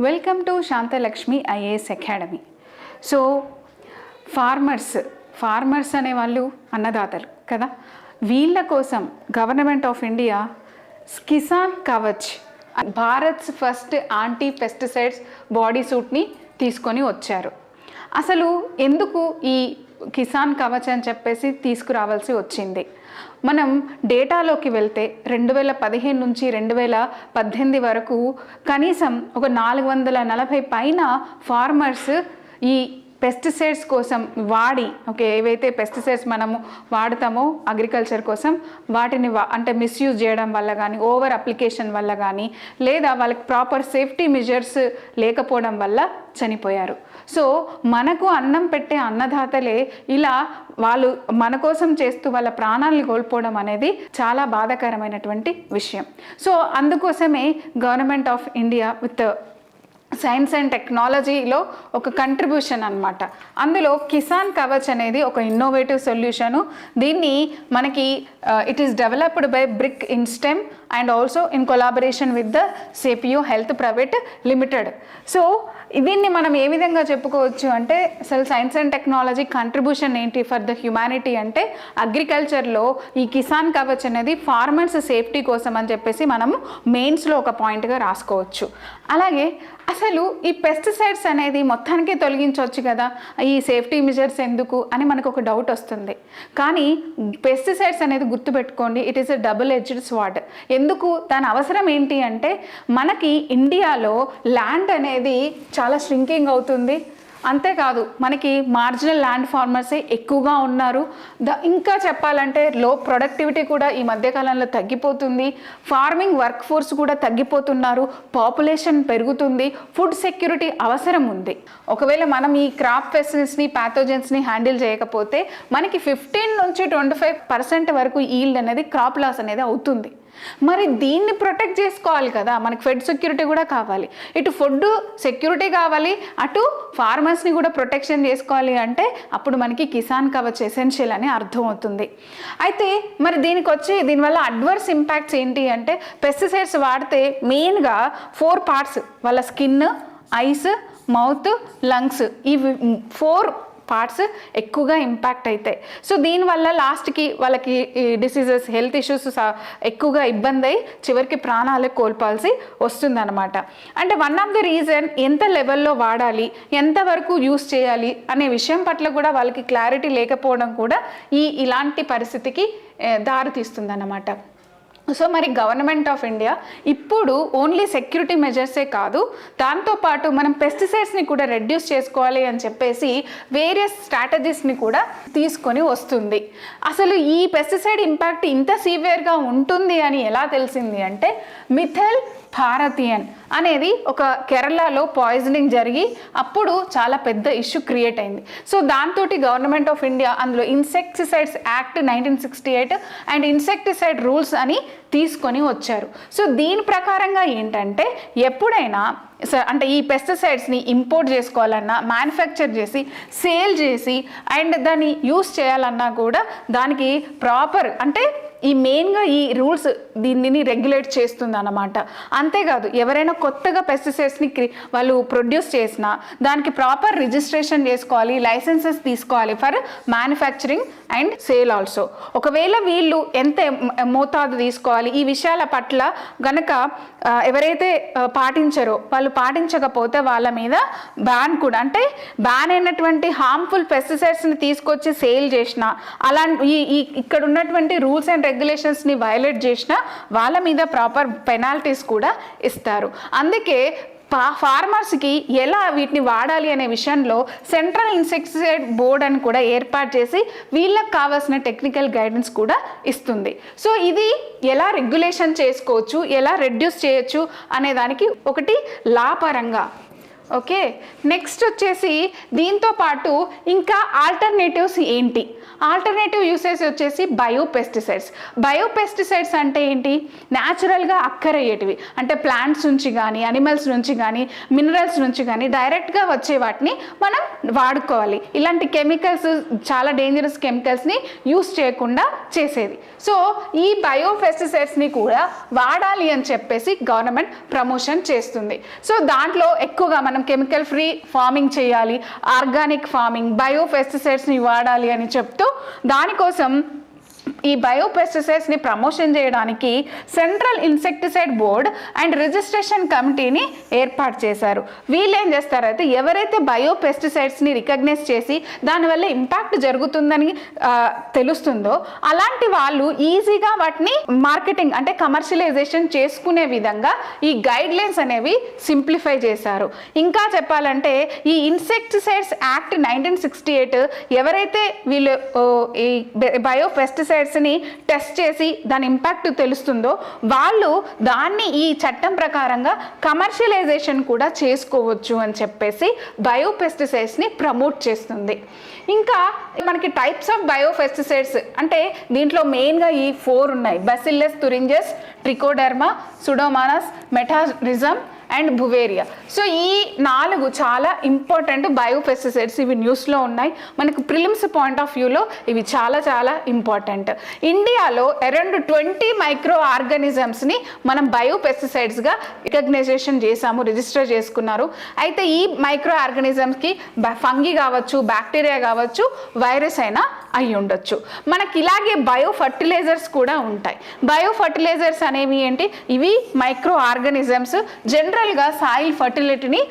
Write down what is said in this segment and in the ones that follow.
Welcome to Shanthalakshmi IAS academy. So farmers అనే వాళ్ళు అన్నదాతలు కదా, వీళ్ళ కోసం government of India Kisan Kavach, Bharat's first anti pesticides body సూట్ని తీసుకొని వచ్చారు. అసలు ఎందుకు ఈ కిసాన్ కవచ్ అని చెప్పేసి తీసుకురావాల్సి వచ్చింది? మనం డేటాలోకి వెళ్తే 2015 నుంచి 2018 వరకు కనీసం ఒక 440 పైన ఫార్మర్స్ ఈ పెస్టిసైడ్స్ కోసం ఏవైతే పెస్టిసైడ్స్ మనము వాడతామో అగ్రికల్చర్ కోసం వాటిని అంటే మిస్యూజ్ చేయడం వల్ల కానీ, ఓవర్ అప్లికేషన్ వల్ల కానీ, లేదా వాళ్ళకి ప్రాపర్ సేఫ్టీ మెజర్స్ లేకపోవడం వల్ల చనిపోయారు. సో మనకు అన్నం పెట్టే అన్నదాతలే ఇలా వాళ్ళు మన కోసం చేస్తూ వాళ్ళ ప్రాణాలను కోల్పోవడం అనేది చాలా బాధాకరమైనటువంటి విషయం. సో అందుకోసమే government of India with science and టెక్నాలజీలో ఒక కంట్రిబ్యూషన్ అనమాట. అందులో కిసాన్ కవచ్ అనేది ఒక ఇన్నోవేటివ్ సొల్యూషను. దీన్ని మనకి it is developed by BRIC inStem and also in collaboration with the Sapio health private limited. So దీన్ని మనం ఏ విధంగా చెప్పుకోవచ్చు అంటే, అసలు సైన్స్ అండ్ టెక్నాలజీ కంట్రిబ్యూషన్ ఏంటి ఫర్ ద హ్యుమానిటీ అంటే, అగ్రికల్చర్లో ఈ కిసాన్ కవచ్ అనేది ఫార్మర్స్ సేఫ్టీ కోసం అని చెప్పేసి మనము మెయిన్స్లో ఒక పాయింట్గా రాసుకోవచ్చు. అలాగే అసలు ఈ పెస్టిసైడ్స్ అనేది మొత్తానికి తొలగించవచ్చు కదా, ఈ సేఫ్టీ మెజర్స్ ఎందుకు అని మనకు ఒక డౌట్ వస్తుంది. కానీ పెస్టిసైడ్స్ అనేది గుర్తుపెట్టుకోండి, it is a double edged sword. ఎందుకు, దాని అవసరం ఏంటి అంటే, మనకి ఇండియాలో ల్యాండ్ అనేది చాలా ష్రింకింగ్ అవుతుంది. అంతేకాదు మనకి మార్జినల్ ల్యాండ్ ఫార్మర్సే ఎక్కువగా ఉన్నారు. ఇంకా చెప్పాలంటే లో ప్రొడక్టివిటీ కూడా ఈ మధ్యకాలంలో తగ్గిపోతుంది. ఫార్మింగ్ వర్క్ ఫోర్స్ కూడా తగ్గిపోతున్నారు. పాపులేషన్ పెరుగుతుంది. ఫుడ్ సెక్యూరిటీ అవసరం ఉంది. ఒకవేళ మనం ఈ క్రాప్ పెస్టిసైడ్స్ని, ప్యాథోజన్స్ని హ్యాండిల్ చేయకపోతే మనకి 15 నుంచి 25% వరకు ఈల్డ్ అనేది, క్రాప్ లాస్ అనేది అవుతుంది. మరి దీన్ని ప్రొటెక్ట్ చేసుకోవాలి కదా, మనకి ఫుడ్ సెక్యూరిటీ కూడా కావాలి. ఇటు ఫుడ్ సెక్యూరిటీ కావాలి, అటు ఫార్మర్స్ని కూడా ప్రొటెక్షన్ చేసుకోవాలి. అంటే అప్పుడు మనకి కిసాన్ కవచ్ ఎసెన్షియల్ అని అర్థమవుతుంది. అయితే మరి దీనివల్ల అడ్వర్స్ ఇంపాక్ట్స్ ఏంటి అంటే, పెస్టిసైడ్స్ వాడితే మెయిన్గా 4 పార్ట్స్, వాళ్ళ స్కిన్, ఐస్, మౌత్, లంగ్స్, ఇవి 4 పార్ట్స్ ఎక్కువగా ఇంపాక్ట్ అవుతాయి. సో దీనివల్ల లాస్ట్కి వాళ్ళకి డిసీజెస్, హెల్త్ ఇష్యూస్ ఎక్కువగా ఇబ్బంది అయ్యి చివరికి ప్రాణాలే కోల్పోవాల్సి వస్తుందన్నమాట. అంటే వన్ ఆఫ్ ద రీజన్ ఎంత లెవెల్లో వాడాలి, ఎంతవరకు యూస్ చేయాలి అనే విషయం పట్ల కూడా వాళ్ళకి క్లారిటీ లేకపోవడం కూడా ఇలాంటి పరిస్థితికి దారితీస్తుందన్నమాట. సో మరి గవర్నమెంట్ ఆఫ్ ఇండియా ఇప్పుడు ఓన్లీ సెక్యూరిటీ మెజర్సే కాదు, దాంతోపాటు మనం పెస్టిసైడ్స్ని కూడా రెడ్యూస్ చేసుకోవాలి అని చెప్పేసి వేరియస్ స్ట్రాటజీస్ని కూడా తీసుకొని వస్తుంది. అసలు ఈ పెస్టిసైడ్ ఇంపాక్ట్ ఇంత సివియర్గా ఉంటుంది అని ఎలా తెలిసింది అంటే, మిథైల్ పారాథియన్ అనేది ఒక కేరళలో పాయిజనింగ్ జరిగి అప్పుడు చాలా పెద్ద ఇష్యూ క్రియేట్ అయింది. సో దాంతో గవర్నమెంట్ ఆఫ్ ఇండియా అందులో insecticides act 1968 and insecticide rules అని తీసుకొని వచ్చారు. సో దీని ప్రకారంగా ఏంటంటే, ఎప్పుడైనా అంటే ఈ పెస్టిసైడ్స్ని ఇంపోర్ట్ చేసుకోవాలన్నా, మ్యానుఫ్యాక్చర్ చేసి, సేల్ చేసి అండ్ దాన్ని యూస్ చేయాలన్నా కూడా దానికి ప్రాపర్ అంటే మెయిన్గా ఈ రూల్స్ దీనిని రెగ్యులేట్ చేస్తుంది అన్నమాట. అంతేకాదు ఎవరైనా కొత్తగా పెస్టిసైడ్స్ని వాళ్ళు ప్రొడ్యూస్ చేసినా దానికి ప్రాపర్ రిజిస్ట్రేషన్ చేసుకోవాలి, లైసెన్సెస్ తీసుకోవాలి for manufacturing and sale also. ఒకవేళ వీళ్ళు ఎంత మోతాదు తీసుకోవాలి ఈ విషయాల పట్ల గనక ఎవరైతే పాటించారో, వాళ్ళు పాటించకపోతే వాళ్ళ మీద బ్యాన్ కూడా, అంటే బ్యాన్ అయినటువంటి హార్మ్ఫుల్ పెస్టిసైడ్స్ని తీసుకొచ్చి సేల్ చేసినా, అలాంటి ఇక్కడ ఉన్నటువంటి రూల్స్ అండ్ రెగ్యులేషన్స్ని వయలేట్ చేసినా వాళ్ళ మీద ప్రాపర్ పెనాల్టీస్ కూడా ఇస్తారు. అందుకే ఫార్మర్స్కి ఎలా వీటిని వాడాలి అనే విషయంలో సెంట్రల్ ఇన్సెక్టిసైడ్ బోర్డ్ అని కూడా ఏర్పాటు చేసి వీళ్ళకి కావాల్సిన టెక్నికల్ గైడెన్స్ కూడా ఇస్తుంది. సో ఇది ఎలా రెగ్యులేషన్ చేసుకోవచ్చు, ఎలా రెడ్యూస్ చేయొచ్చు అనే దానికి ఒకటి లా పరంగా ఓకే, నెక్స్ట్ వచ్చేసి దీంతో పాటు ఇంకా ఆల్టర్నేటివ్స్ ఏంటి? ఆల్టర్నేటివ్ యూసేజ్ వచ్చేసి బయోపెస్టిసైడ్స్. బయోపెస్టిసైడ్స్ అంటే ఏంటి? న్యాచురల్గా అక్కరయ్యేటివి, అంటే ప్లాంట్స్ నుంచి కానీ అనిమల్స్ నుంచి కానీ మినరల్స్ నుంచి కానీ డైరెక్ట్గా వచ్చే వాటిని మనం వాడుకోవాలి. ఇలాంటి కెమికల్స్, చాలా డేంజరస్ కెమికల్స్ని యూస్ చేయకుండా చేసేది. సో ఈ బయోపెస్టిసైడ్స్ని కూడా వాడాలి అని చెప్పేసి గవర్నమెంట్ ప్రమోషన్ చేస్తుంది. సో దాంట్లో ఎక్కువగా మనం కెమికల్ ఫ్రీ ఫార్మింగ్ చేయాలి, ఆర్గానిక్ ఫార్మింగ్, బయోపెస్టిసైడ్స్ని వాడాలి అని చెప్తూ దానికోసం ఈ బయోపెస్టిసైడ్స్ని ప్రమోషన్ చేయడానికి central insecticide board and registration కమిటీని ఏర్పాటు చేశారు. వీళ్ళు ఏం చేస్తారైతే ఎవరైతే బయోపెస్టిసైడ్స్ని రికగ్నైజ్ చేసి దానివల్ల ఇంపాక్ట్ జరుగుతుందని తెలుస్తుందో అలాంటి వాళ్ళు ఈజీగా వాటిని మార్కెటింగ్ అంటే కమర్షియలైజేషన్ చేసుకునే విధంగా ఈ గైడ్ లైన్స్ అనేవి సింప్లిఫై చేశారు. ఇంకా చెప్పాలంటే ఈ ఇన్సెక్టిసైడ్స్ యాక్ట్ 1968 ఎవరైతే వీళ్ళు ఈ బయోపెస్టిసైడ్స్ని టెస్ట్ చేసి దాని ఇంపాక్ట్ తెలుస్తుందో వాళ్ళు దాన్ని ఈ చట్టం ప్రకారంగా కమర్షియలైజేషన్ కూడా చేసుకోవచ్చు అని చెప్పేసి బయోపెస్టిసైడ్స్ని ప్రమోట్ చేస్తుంది. ఇంకా మనకి టైప్స్ ఆఫ్ బయోపెస్టిసైడ్స్ అంటే దీంట్లో మెయిన్గా ఈ 4 ఉన్నాయి: బసిల్లస్ తురింజస్, ట్రికోడర్మా, సుడోమోనాస్, మెటారిజం అండ్ బువేరియా. సో ఈ 4 చాలా ఇంపార్టెంట్ బయోపెస్టిసైడ్స్. ఇవి న్యూస్లో ఉన్నాయి, మనకు ప్రిలిమ్స్ పాయింట్ ఆఫ్ వ్యూలో ఇవి చాలా చాలా ఇంపార్టెంట్. ఇండియాలో అరౌండ్ 20 మైక్రో ఆర్గానిజమ్స్ని మనం బయోపెస్టిసైడ్స్గా రికగ్నైజేషన్ చేసాము, రిజిస్టర్ చేసుకున్నారు. అయితే ఈ మైక్రో ఆర్గానిజమ్స్కి ఫంగి కావచ్చు, బ్యాక్టీరియా కావచ్చు, వైరస్ అయినా అయి ఉండొచ్చు. మనకి ఇలాగే బయో ఫర్టిలైజర్స్ కూడా ఉంటాయి. బయో ఫర్టిలైజర్స్ అనేవి ఏంటి? ఇవి మైక్రో ఆర్గానిజమ్స్ జనరల్గా సాయిల్ ఫర్టిలిటీని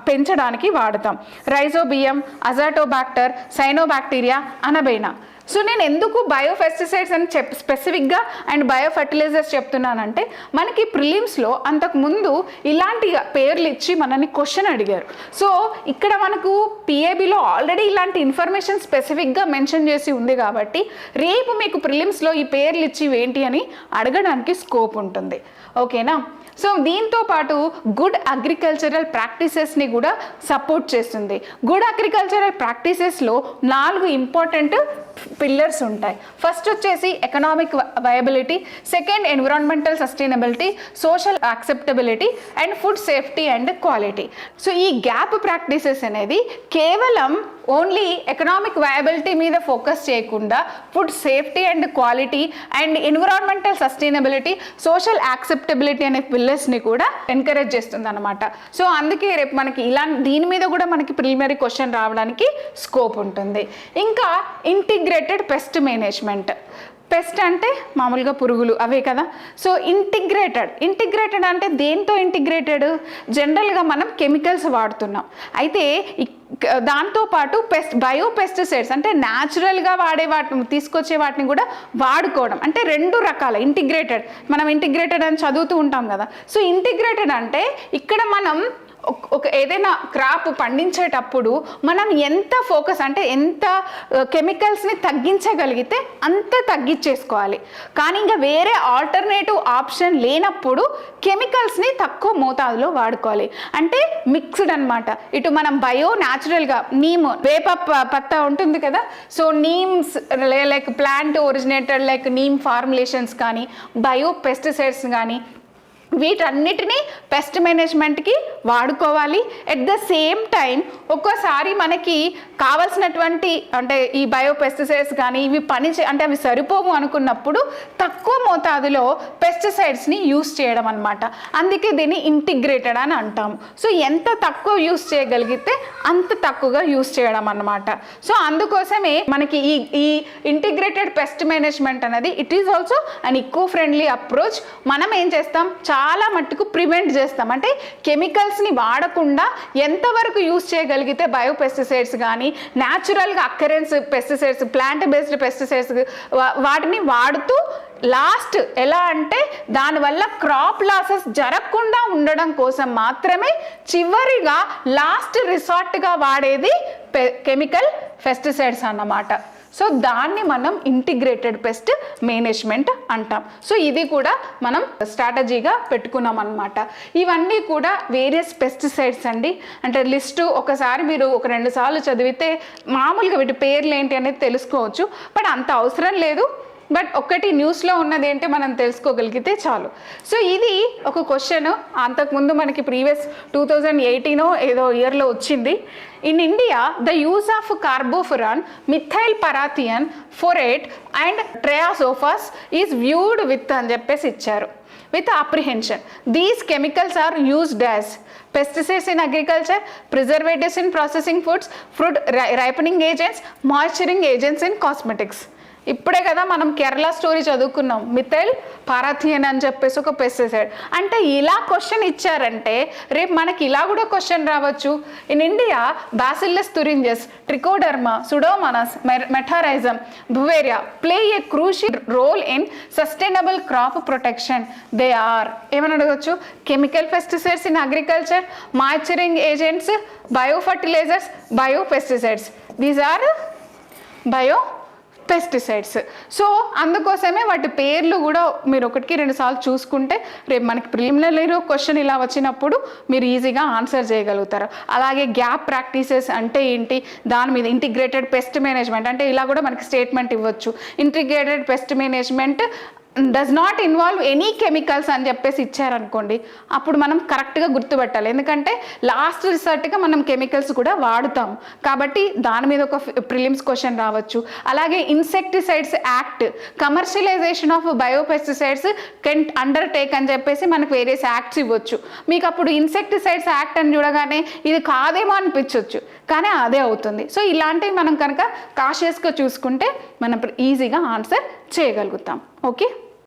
పెంచడానికి వాడతాం. Rhizobium, azotobacter, cyanobacteria, anabaena. So నేను ఎందుకు బయోపెస్టిసైడ్స్ అని స్పెసిఫిక్గా అండ్ బయోఫర్టిలైజర్స్ చెప్తున్నానంటే మనకి ప్రిలిమ్స్లో అంతకుముందు ఇలాంటి పేర్లు ఇచ్చి మనల్ని క్వశ్చన్ అడిగారు. సో ఇక్కడ మనకు పిఏబిలో ఆల్రెడీ ఇలాంటి ఇన్ఫర్మేషన్ స్పెసిఫిక్గా మెన్షన్ చేసి ఉంది కాబట్టి రేపు మీకు ప్రిలిమ్స్లో ఈ పేర్లు ఇచ్చి ఏంటి అని అడగడానికి స్కోప్ ఉంటుంది. ఓకేనా? సో దీంతో పాటు గుడ్ అగ్రికల్చరల్ ప్రాక్టీసెస్ని కూడా సపోర్ట్ చేస్తుంది. గుడ్ అగ్రికల్చరల్ ప్రాక్టీసెస్లో 4 ఇంపార్టెంట్ పిల్లర్స్ ఉంటాయి. ఫస్ట్ వచ్చేసి economic viability, second environmental sustainability, social acceptability and food safety and quality. So ఈ గ్యాప్ ప్రాక్టీసెస్ అనేది కేవలం ఓన్లీ ఎకనామిక్ వయబిలిటీ మీద ఫోకస్ చేయకుండా food safety and quality and environmental sustainability, social acceptability అనే పిల్లర్స్ని కూడా encourage చేస్తుంది అనమాట. సో అందుకే రేపు మనకి దీని మీద కూడా మనకి ప్రిలిమినరీ క్వశ్చన్ రావడానికి స్కోప్ ఉంటుంది. ఇంకా ఇంటిగ్రేటెడ్ పెస్ట్ మేనేజ్మెంట్. పెస్ట్ అంటే మామూలుగా పురుగులు అవే కదా. సో ఇంటిగ్రేటెడ్ అంటే దేంతో ఇంటిగ్రేటెడ్? జనరల్గా మనం కెమికల్స్ వాడుతున్నాం, అయితే దాంతోపాటు బయోపెస్టిసైడ్స్ అంటే న్యాచురల్గా వాడే వాటిని తీసుకొచ్చే వాటిని కూడా వాడుకోవడం. అంటే 2 రకాల ఇంటిగ్రేటెడ్. మనం ఇంటిగ్రేటెడ్ అని చదువుతూ ఉంటాం కదా. సో ఇంటిగ్రేటెడ్ అంటే ఇక్కడ మనం ఒక ఏదైనా క్రాప్ పండించేటప్పుడు మనం ఎంత ఫోకస్ అంటే ఎంత కెమికల్స్ని తగ్గించగలిగితే అంత తగ్గించేసుకోవాలి. కానీ ఇంకా వేరే ఆల్టర్నేటివ్ ఆప్షన్ లేనప్పుడు కెమికల్స్ని తక్కువ మోతాదులో వాడుకోవాలి. అంటే మిక్స్డ్ అనమాట. ఇటు మనం న్యాచురల్గా నీమ్, వేప పత్తా ఉంటుంది కదా. So NIMS like plant originated like neem formulations కానీ బయోపెస్టిసైడ్స్ కానీ వీటన్నిటినీ పెస్ట్ మేనేజ్మెంట్కి వాడుకోవాలి. ఎట్ ద సేమ్ టైం ఒక్కోసారి మనకి కావాల్సినటువంటి అంటే ఈ బయోపెస్టిసైడ్స్ కానీ ఇవి అంటే అవి సరిపోవు అనుకున్నప్పుడు తక్కువ మోతాదులో పెస్టిసైడ్స్ని యూస్ చేయడం అనమాట. అందుకే దీన్ని ఇంటిగ్రేటెడ్ అని అంటాము. సో ఎంత తక్కువ యూస్ చేయగలిగితే అంత తక్కువగా యూస్ చేయడం అన్నమాట. సో అందుకోసమే మనకి ఈ ఇంటిగ్రేటెడ్ పెస్ట్ మేనేజ్మెంట్ అనేది it is also an eco friendly approach. మనం ఏం చేస్తాం, చాలా మట్టుకు ప్రివెంట్ చేస్తాం. అంటే కెమికల్స్ని వాడకుండా ఎంతవరకు యూస్ చేయగలిగితే బయోపెస్టిసైడ్స్ కానీ న్యాచురల్గా occurrence pesticides, plant based pesticides వాటిని వాడుతూ లాస్ట్ ఎలా అంటే దానివల్ల క్రాప్ లాసెస్ జరగకుండా ఉండడం కోసం మాత్రమే చివరిగా లాస్ట్ రిసార్ట్గా వాడేది కెమికల్ పెస్టిసైడ్స్ అన్నమాట. సో దాన్ని మనం ఇంటిగ్రేటెడ్ పెస్ట్ మేనేజ్మెంట్ అంటాం. సో ఇది కూడా మనం స్ట్రాటజీగా పెట్టుకున్నాం అనమాట. ఇవన్నీ కూడా వేరియస్ పెస్టిసైడ్స్ అండి. అంటే లిస్టు ఒకసారి మీరు ఒక 2 సార్లు చదివితే మామూలుగా వీటి పేర్లు ఏంటి అనేది తెలుసుకోవచ్చు. బట్ అంత అవసరం లేదు. బట్ ఒకటి న్యూస్లో ఉన్నది ఏంటి మనం తెలుసుకోగలిగితే చాలు. సో ఇది ఒక క్వశ్చన్ అంతకుముందు మనకి ప్రీవియస్ 2018 ఏదో ఇయర్లో వచ్చింది. In India the use of carbofuran, methyl parathion, phorate and triazophos is viewed with అని చెప్పేసి ఇచ్చారు. with apprehension. These chemicals are used as pesticides in agriculture, preservatives in processing foods, fruit ripening agents, moisturizing agents in cosmetics. ఇప్పుడే కదా మనం Kerala story చదువుకున్నాం, methyl పారాథియన్ అని చెప్పేసి ఒక పెస్టిసైడ్. అంటే ఇలా క్వశ్చన్ ఇచ్చారంటే రేపు మనకి ఇలా కూడా క్వశ్చన్ రావచ్చు. In India bacillus thuringiensis, trichoderma, pseudomonas, metarhizium, beauveria play a crucial role in sustainable crop protection. They are ఏమని అడగచ్చు? Chemical pesticides in agriculture, moisturizing agents, bio fertilizers, bio pesticides. These are bio pesticides. So అందుకోసమే వాటి పేర్లు కూడా మీరు 1-2 సార్లు చూసుకుంటే రేపు మనకి ప్రిలిమినరీలో క్వశ్చన్ ఇలా వచ్చినప్పుడు మీరు ఈజీగా ఆన్సర్ చేయగలుగుతారు. అలాగే గ్యాప్ ప్రాక్టీసెస్ అంటే ఏంటి, దాని మీద ఇంటిగ్రేటెడ్ పెస్ట్ మేనేజ్మెంట్ అంటే ఇలా కూడా మనకి స్టేట్మెంట్ ఇవ్వచ్చు. Integrated pest management does not involve any chemicals అని చెప్పేసి ఇచ్చారనుకోండి, అప్పుడు మనం కరెక్ట్గా గుర్తుపెట్టాలి. ఎందుకంటే లాస్ట్ రిసర్ట్గా మనం కెమికల్స్ కూడా వాడుతాం కాబట్టి దాని మీద ఒక ప్రిలిమ్స్ క్వశ్చన్ రావచ్చు. అలాగే insecticides act, commercialisation of biopesticides can undertake అని చెప్పేసి మనకు వేరియస్ యాక్ట్స్ ఇవ్వచ్చు. మీకు అప్పుడు ఇన్సెక్టిసైడ్స్ యాక్ట్ అని చూడగానే ఇది కాదేమో అనిపించవచ్చు, కానీ అదే అవుతుంది. సో ఇలాంటివి మనం కనుక కాషియస్గా చూసుకుంటే మనం ఈజీగా ఆన్సర్ చేయగలుగుతాం. ఓకే.